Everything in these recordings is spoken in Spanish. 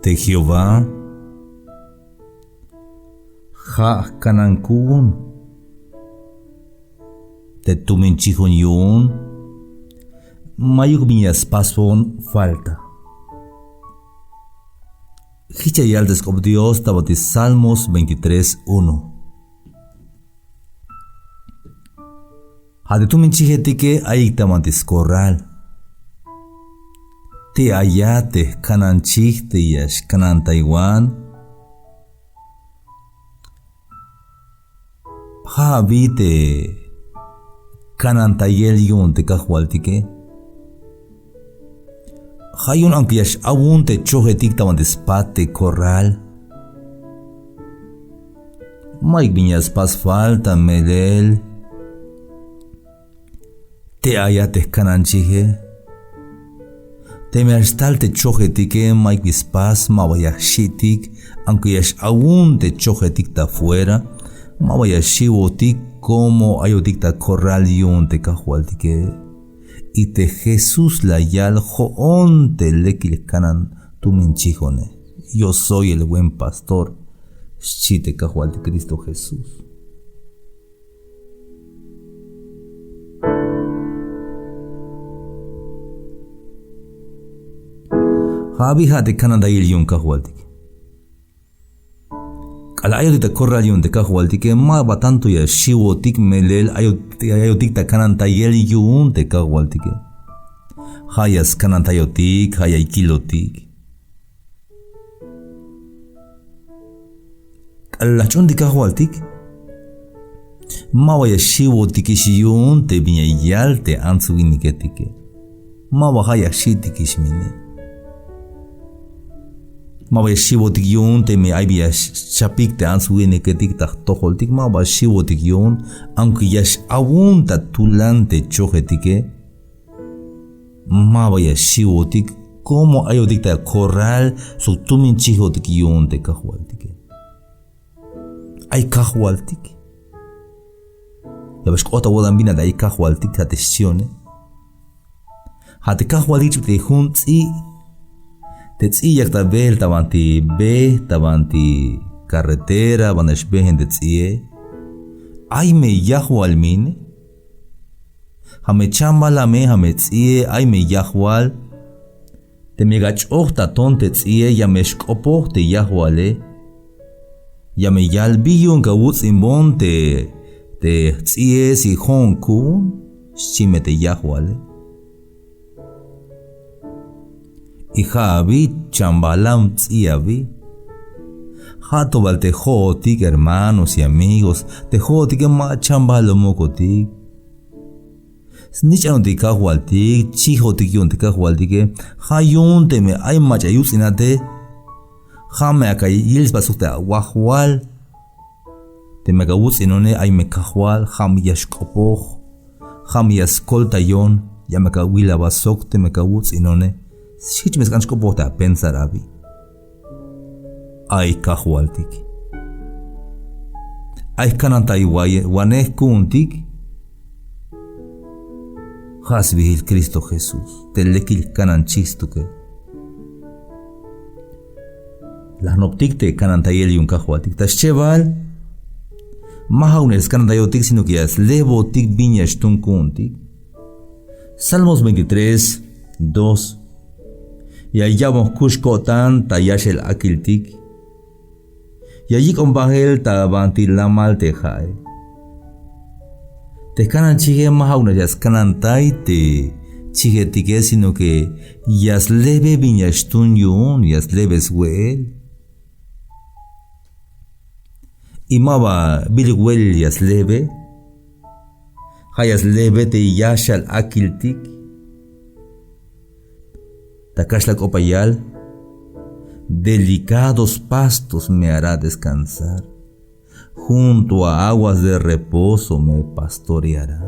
de Jehová, ja kanankun, de tuminchihon yun, mayuk miñas pason falta. Hichayal descob Dios tabati Salmos 23:1. Hade tuminchihetike aiktamantis corral. Te ayate kananchihte yash kanan Taiwan. Ha habite kanan tayel yun te kahualtike. Hayun aunque yash aún te chojetik tamantis pate corral. Maik viñas pas falta melel. Te ayate kananchihe. Te me arstal te chojetike maik vispas mawaya shitik, aunque yash aún te chojetik ta fuera, mawaya shivotik como ayotik ta corral yun te kahualtike. Y te Jesús la yal joon te lekil kanan tu minchijone. Yo soy el buen pastor. Shite kahual de Cristo Jesús. Habi hate kanan da il yun kahual de. Al ayotik ta corral yun te kahual de que ma batanto ya shiwotik melel ayotik ta kanan ta yel yun te kahual de que. Hayas kanan ta yotik, hayay kilotik. Lachon di kahualtik mawaya shiwotikishiyun te viña yal te ansuginiketike mawahaya shitikishmine mawaya shiwotikyun te me aibia chapik te ansuginiketik ta toholtik mawaya shiwotikyun aunque yash aún ta tulan te chojetike mawaya shiwotik como ayotik ta corral su tumin chihotikyun te kahualtike ay kahualtik. Ya ves kota wodan bina da ay kahualtik hate sione. Hate kahualtik te huntsi. Te tsi yak ta bel tabanti be tabanti carretera banash behen te tsie. Ay me yahual mine. Hame chambala me hame tsie ay me yahual. Te megach ta ton te tsie ya meshkopo te yahuale. Yame yalbiyun kawutz imbon te tsie si honkun shimete yahuale. Hija abi chambalam tsiabi. Jato bal te jotik hermanos y amigos te jotik ma chambalo mokotik. Snich te kahualtik chihotik yun te kahualtik hayun te me ay machayus inate. Jame acá yils basukta wahwal te megawutz inone ay mekahual jam yashkopoch jam yaskolta yon ya mekawila basok te megawutz inone shich meskanshkopoch ta pensar abi ay kahualtik ay kananta iwaye waneh kuntik hasbihil Cristo Jesús te lekil kanan chistuke las noptik te kanantayel yun kahuatik tas cheval mahaunes kanantayotik sino que as levotik viñas tunkuntik. Salmos 23:2. Y allá vamos kushkotan tayashel akiltik y allí con bajel tabanti lamal te jae te kanan chige mahaunes yas kanantay te chige tike sino que yas leve viñas tun yun yas leves wel Imaba biliguel yas leve, hayas leve te yashal akiltik, takashla kopayal, delicados pastos me hará descansar, junto a aguas de reposo me pastoreará.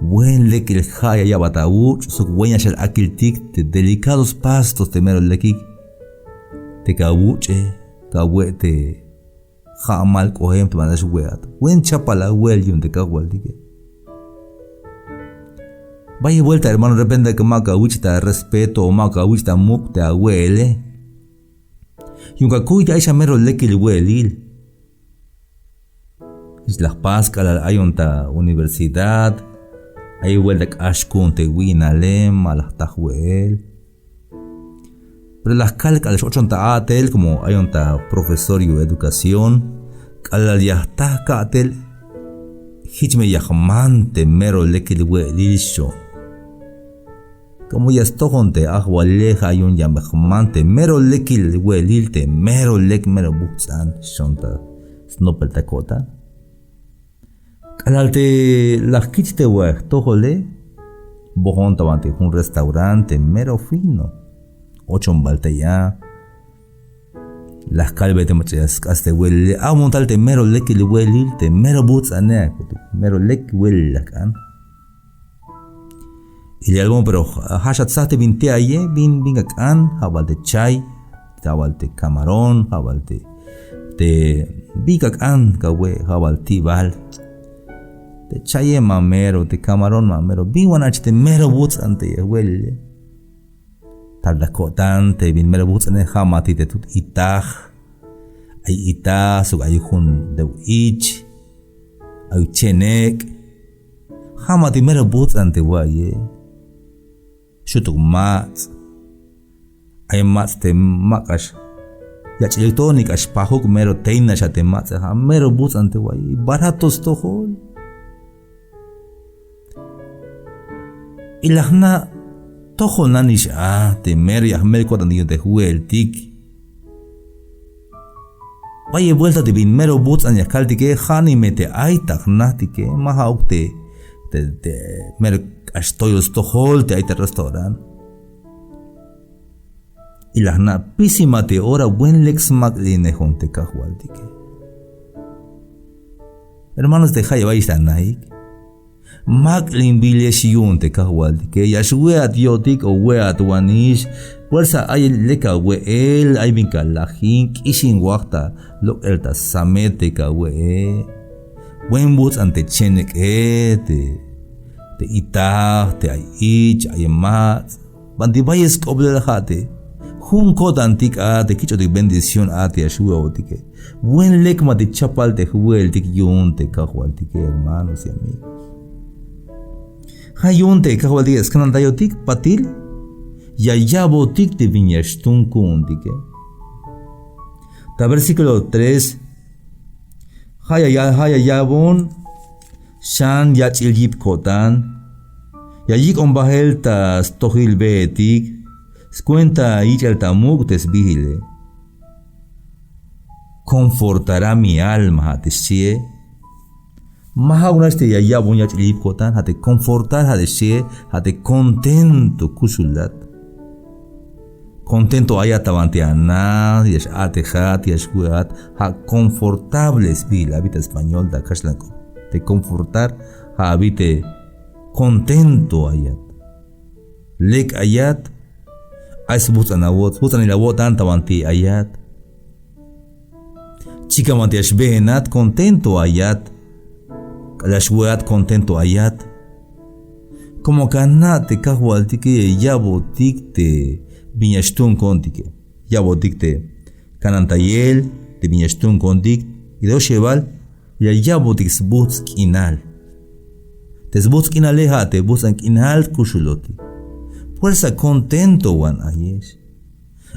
Buen lekil haya yabatauch, su yashal akiltik, te delicados pastos te mero lekik. Te kabuche, kabuete, jamal kohem te mandas weat. Wen chapala wel yun te kawaldike. Vaya y vuelta, hermano, de repente que maca wichita respeto o maca wichita mukte a huele. Y un cacuita ella mero lequil huelil. Es Las Paz, hay una universidad, hay vuelta que ashkun te winalem a las tajuel. Pero las calcas, ocho atel, como hay un profesor de educación, al yahta atel, hitme yahmante mero lequil huelil show. Como ya estojonte ahualeja hay un yamajmante mero lequil huelilte mero lek mero buxan shonta snopel takota. Calalte las kichte weh tojole bojon tabante un restaurante mero fino. Ocho balte ya. Las calve te machas hasta huele a montalte mero lequil huelilte mero buxan mero lek huelakan. Y le algo pero hashat sate vinte aye bin kan habal de chai habal de camarón habal de bigakan kawe habal tibal de chai mamero de camarón mamero bin wanach de mero buts ante huele tal la cotante bin mero buts ane hamati de tut itah ay itah su ay hun de ich ay chenek hamati mero buts ante waye Shutuk mats ay mats te makash ya chiltonik ash pahuk mero teina shate mats ha mero boots ante wai baratos tohol ilahna tohol nanish te mer yahmel kwatandillo te huel tik vaya vuelta de bin mero boots an yakalti que hani mete ay tagnati que mahaukte te mer Estoy tohol te aite restaurant. Y la na písima te ora buen lex magline jonte cajualtique. Hermanos de Jaya vais a naik. Maglin biles yunte cajualtique. Yashweat yotik o weat wanish. Fuerza ay leka we el ay vinca la jink ishin wakta lo elta samete ka we. Buen boots ante chenek te itah, te ay ich, ay mat, bandi bayes koble la jate, jun kot antik te kicho de bendición te ashua otike, buen lekma te chapal te juel tik yun te kajual tike hermanos y amigos. Hayun te kajual tike escanan dayotik patil, ya yabo tik te viñashtun kun tike. Ta versículo 3, haya yabon, Shan yachil yip kotan, yayik ombahel tas tohil beetik, cuenta ichal tamuk tesbihile. Confortará mi alma hateshie. Maha unaste yayabun yachil yip kotan, hate confortar hateshie, hate contento kusulat. Contento ayatavante ana, yash atehat, yash huat, ha confortable esbil, habita español da kashlanko. De confortar habite contento ayat lek ayat as butan la botan tawanti ayat chica manti ashbehenat contento ayat kalashweat contento ayat como kanate kahualtike yabotik te viñashtun kontike yabotik te kanantayel te viñashtun kontik y de osheval ya yabotik sbuts kinal. Te sbuts kinaleja te busan kinal kushuloti. Fuerza contento wan ayesh.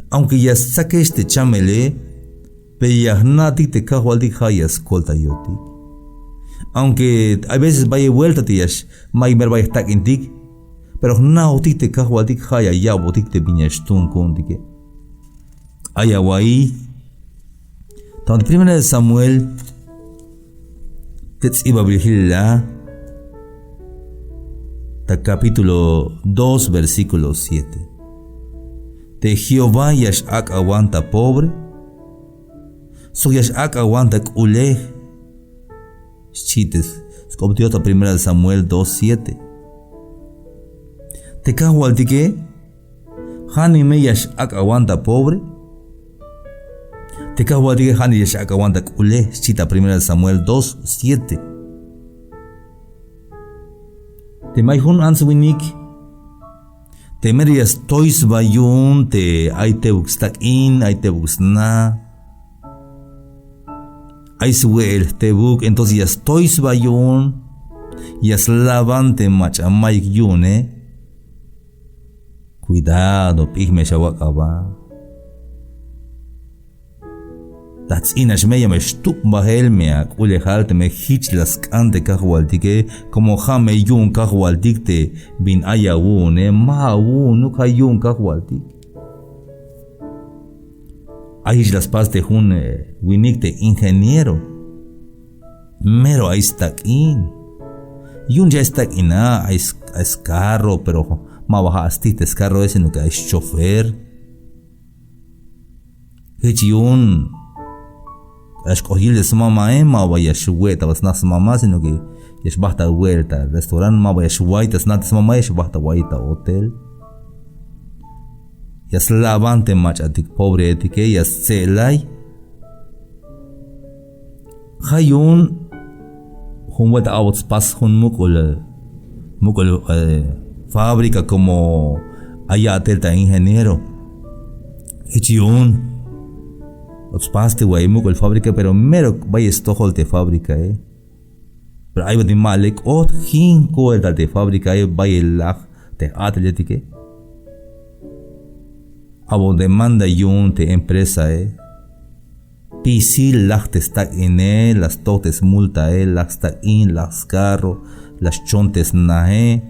Aunque ya saques te chamele, peyahnati te kahualdik hayas kolta yotik. Aunque a veces vaya vuelta te yash, maimer vaya takintik, pero nautik te kahualdik haya yabotik te viñashtun kondike. Ayahuay. Tanto primera de Samuel Tetziba Virgilila, capítulo 2, versículo 7. De Jehová yashak aguanta pobre, so yashak aguanta kuleh. Chites, scoptiota primera de Samuel 2, 7. Te kahualtique, hani me yashak aguanta pobre. Te kahualtique hani yashak aguanta kuleh. Chita primera de Samuel 2, 7. te maihun answinik, te merias tois bayun, te aite bukstak in, aite buksna, aiswel te buk, entonces ya tois bayun, ya slavan te machamaik yune, cuidado, pigme shawakaba. That's inash me llama stuk bahel me ule halt me hich las cante kahwaltike como jame yun kahwaltikte bin ayawune ma nu kayun kahwaltik. Ahich las pas de hun winikte ingeniero. Mero ahí está in. Yun ya está ina es carro pero ma baja astite es carro ese no que es chofer. Hich yun escogí de su mamá ma vaya shueta vas nas mamá sino que es basta vuelta restaurante ma vaya shueta es nada mamá es basta vuelta hotel ya slavante mach atik pobre etike ya selai hayun humwet outs pas hun mukul fábrica como allá telta ingeniero hichiun Os paste guay muco fábrica pero mero vaya estojo de fábrica pero hay de malek ot hin coelta de fábrica vaya lag de atlétique abo demanda yun de empresa pisi lag te stack in las totes multa las stack in las carro las chontes nae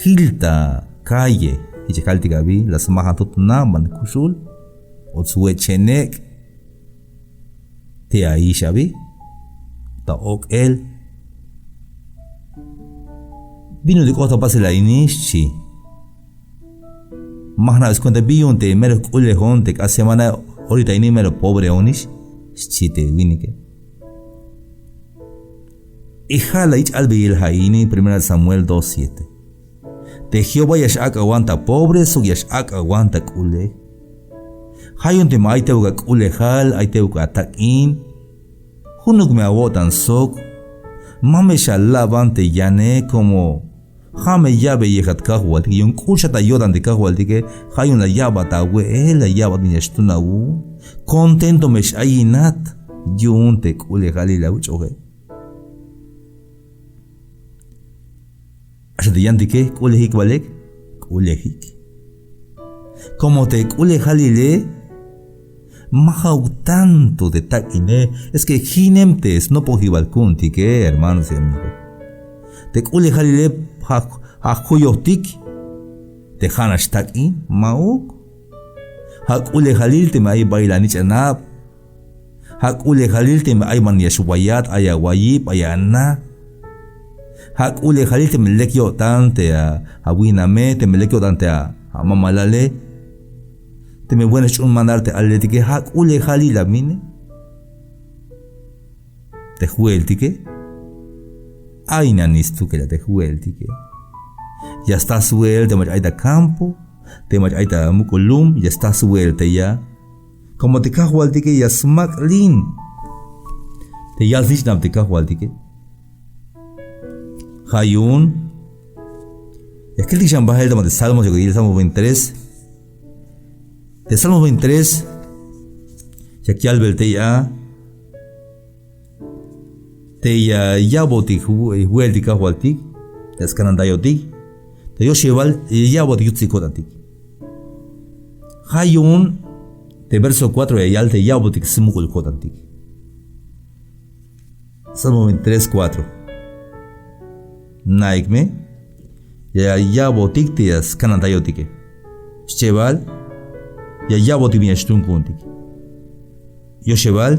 hilta calle y chekalti gabi las mahatot na ban kusul ot suwe chenek te ahí shabi ta ok el vino de cosa pase la inishi mahna es cuenta billon te mero ulejón te hace semana ahorita ini mero pobre onish chite vinike hija la ich albil haini 1 Samuel 2:7 te Jehová yashak aguanta pobre su yashak aguanta kule Hayun te maite uga kulehal, aite uga atakin. Hunuk me awotan sok. Mame shalabante yane como jame yabe yehat kahwaltik. Yun kushata yodan de kahwaltik. Hayun la yabata we la yabat niashtuna u. Contento mesh ayinat. Yun te kulehal la uchoge. Ashate yantike kulehik balek. Kulehik. Como te kulehal ile. Mahau tanto de taquine es que ginemtes no pojibal kunti que hermanos y amigos te kule halile hakuyotik te hanash taki mauk hakule halil te mai bailani chanap hakule halil te mai man yashwayat ayawayib ayana hakule halil te melekyo tante a awiname te melekyo tante a mamalale te me buenas un mandarte al tique hak ule jali la mine te jugué el tique ay nanis tú que la te jugué el tique ya está suelta te aita campo te aita mukulum ya está suelta ya como te cajo al tique ya smack lin te ya vishnam te cajo al tique hayun es que el dichan baja el de Salmos yo que el Salmo 23 de Salmo 23, ya que al verte ya, te ya botik huelti kahwaltik, te escanandayotik, te yo cheval ya botik yutzikotatik. Hayun, de verso 4 ya te ya botik simukul kotatik. Salmo 23, 4. Naikme, ya botik te escanandayotik. Cheval, ya yaboti biashtun kuntik. Yo cheval,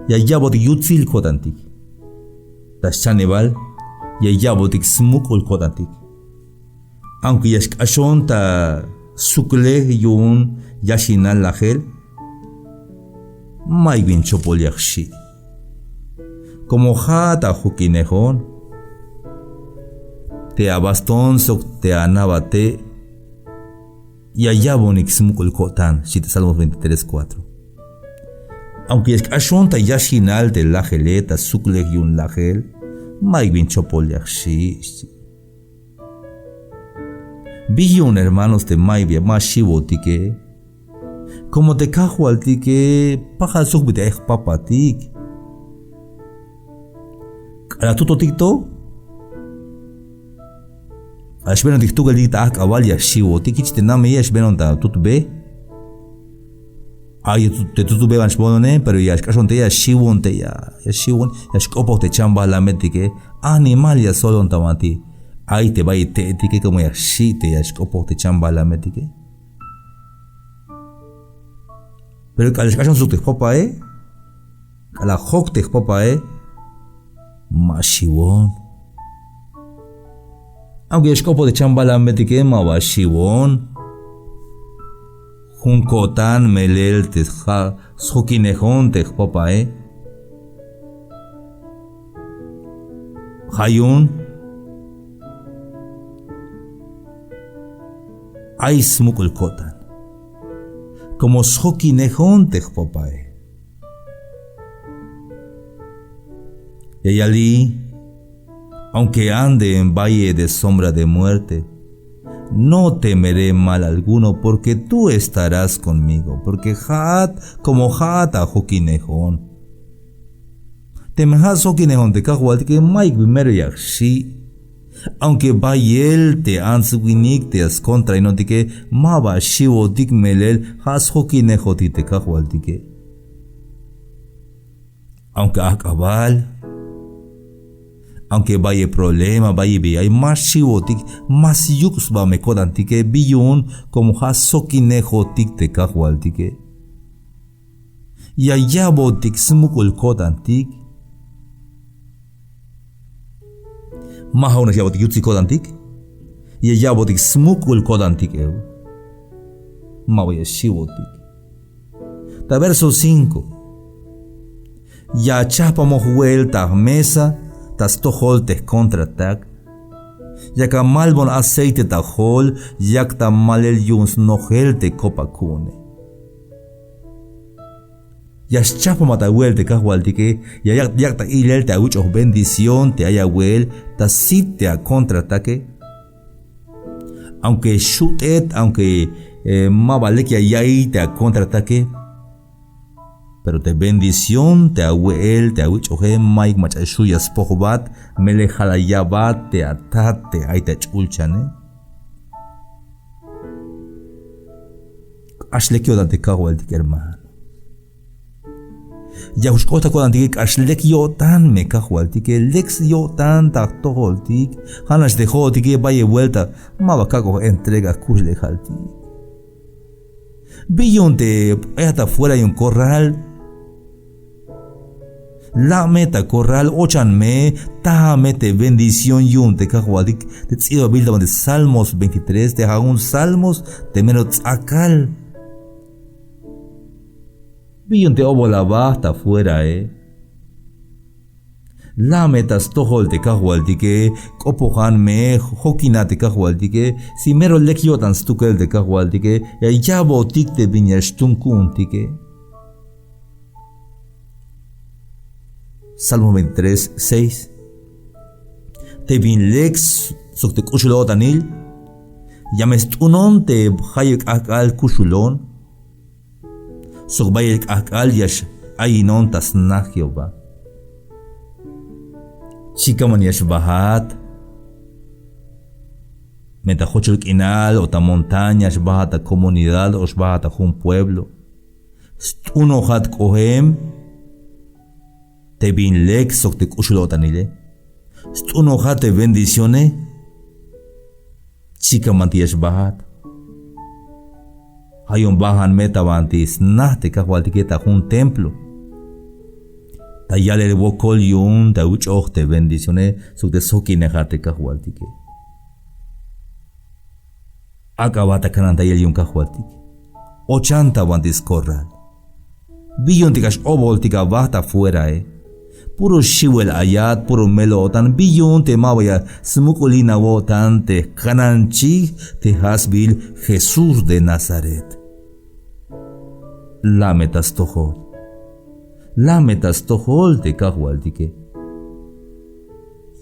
ya yaboti yutzil kotantik. Das chaneval, ya yaboti smukul kotantik. Aunque ya ashon ta sukle yun yashinal lajel, mai bien chopoliakshi. Como jata jukinejón, te abaston sok te anabate. Y allá bonik smukul kotan, si te Salmos 23:4. Aunque es ashonta yashinal de la geleta, suklek yun la gel, mai bien chopolyak shi. Billon hermanos de Maibia, más shivotique. Como te cajo al tique, paja subite papatik. Ala tuto tikto. Ashbenon tikto galita ak avalia shivotique, te name y ashbenon ta tutbe. Ay, te tutube van shbonone, pero ya shkashonte ya shivonte ya shivon, ya shkopo te chamba la metique, animal ya solo tamati. Ay te va y te tique como ya shite ya shkopo te chamba la metique. Pero al shkashon su te popa a la hok te popa ma shivon. Aunque ya shkopo te chamba la metique ma va shivon. Juncotan melel te ja sokinejon te popa Hayun ay smukul kotan como sokinejon te popa Yayali, aunque ande en valle de sombra de muerte, no temeré mal alguno, porque tú estarás conmigo, porque Hat como Hat a Jokinejón. Temejas Jokinejón te cajual que Mike primero yakshi. Aunque Bayel te answinik te as contra y no te que Maba Shivo dik melel has Jokinejo ti te cajual que. Aunque acabal. Aunque vaya problema, vaya be, hay más chivotik, más yux va me kodantike, billón como has sokinejotik te cajualtike. Y allá botik smukul kodantik. Maha una yabotik yutsi kodantik. Y allá botik smukul kodantik. Ma voy a chivotik. Ta verso 5. Ya chapamos vuelta a mesa. Tas tohol te contratak. Yaka malbon aceite tahol, yak ta malel yuns nogel te copacune. Yas chapa matahuel te cahualtique, yak ta ilel te agucho bendición te ayahuel, ta sit te a contraataque. Aunque shutet, aunque mabalek yay te a contraataque. Pero te bendición te ahuel, te ahuichoje, maik machashuyas pojobat, mele jalayabat, te atate, ay te chulchane. Ashlekio dante kahuel dik hermano. Ya ushkota kodantik ashlekio tan me kahuel dik, lexio tan taktohol dik, hanas dejó dik vaya vuelta, mabakago entrega kurle jaltik. Billón te hasta fuera hay un corral. La meta corral ochan me ta mete bendición yun te cajuadik te tsido bilda de Salmos 23 te un Salmos te menos akal. Billón te obo la basta fuera La metas tohol te cajualdike copojan me hokina te cajualdike si mero lekiotan stukel te cajualdike ya botik te viñashtunkuntike. Salmo 23, 6. Te vin lex sok te kushulot anil. Yamest unon te hayek akal kushulon. Sok bayek akal yash ayinon tasna Jehová. Chikaman yash bahat. Meta hochuk inal o ta montaña yash bahat a comunidad o bahat a un pueblo. Uno hat kohem. Te bin lek sok te kushulotanile. Stuno jate bendiciones. Chica mantias bahat. Hayon bahan meta bantis nah te kahualtiketa un templo. Tayale le bokol yun ta uchoch te bendiciones sok te soki nejate kahualtike. Akabata kanantayel yun kahualtike. Ochanta bantis corral. Billon tikash oboltika bata fuera Puro shiwel ayat, puro melotan, billon te mawaya, smukulina wotan te kananchi te hasbil Jesús de Nazaret. Lametas tohol te kahualtike.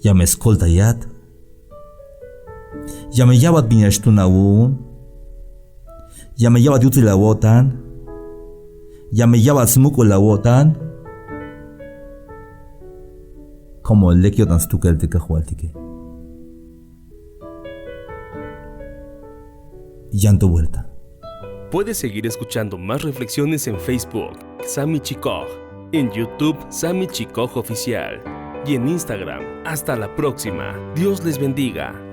Ya me escolta yat. Ya me llevat viñastunawun. Ya me llevat yutilawotan. Ya me llevat smukulawotan. Como el lequio tan stukel te cajualtique. Llanto vuelta. Puedes seguir escuchando más reflexiones en Facebook, Sammy Chikoj, en YouTube, Sammy Chikoj Oficial, y en Instagram. Hasta la próxima. Dios les bendiga.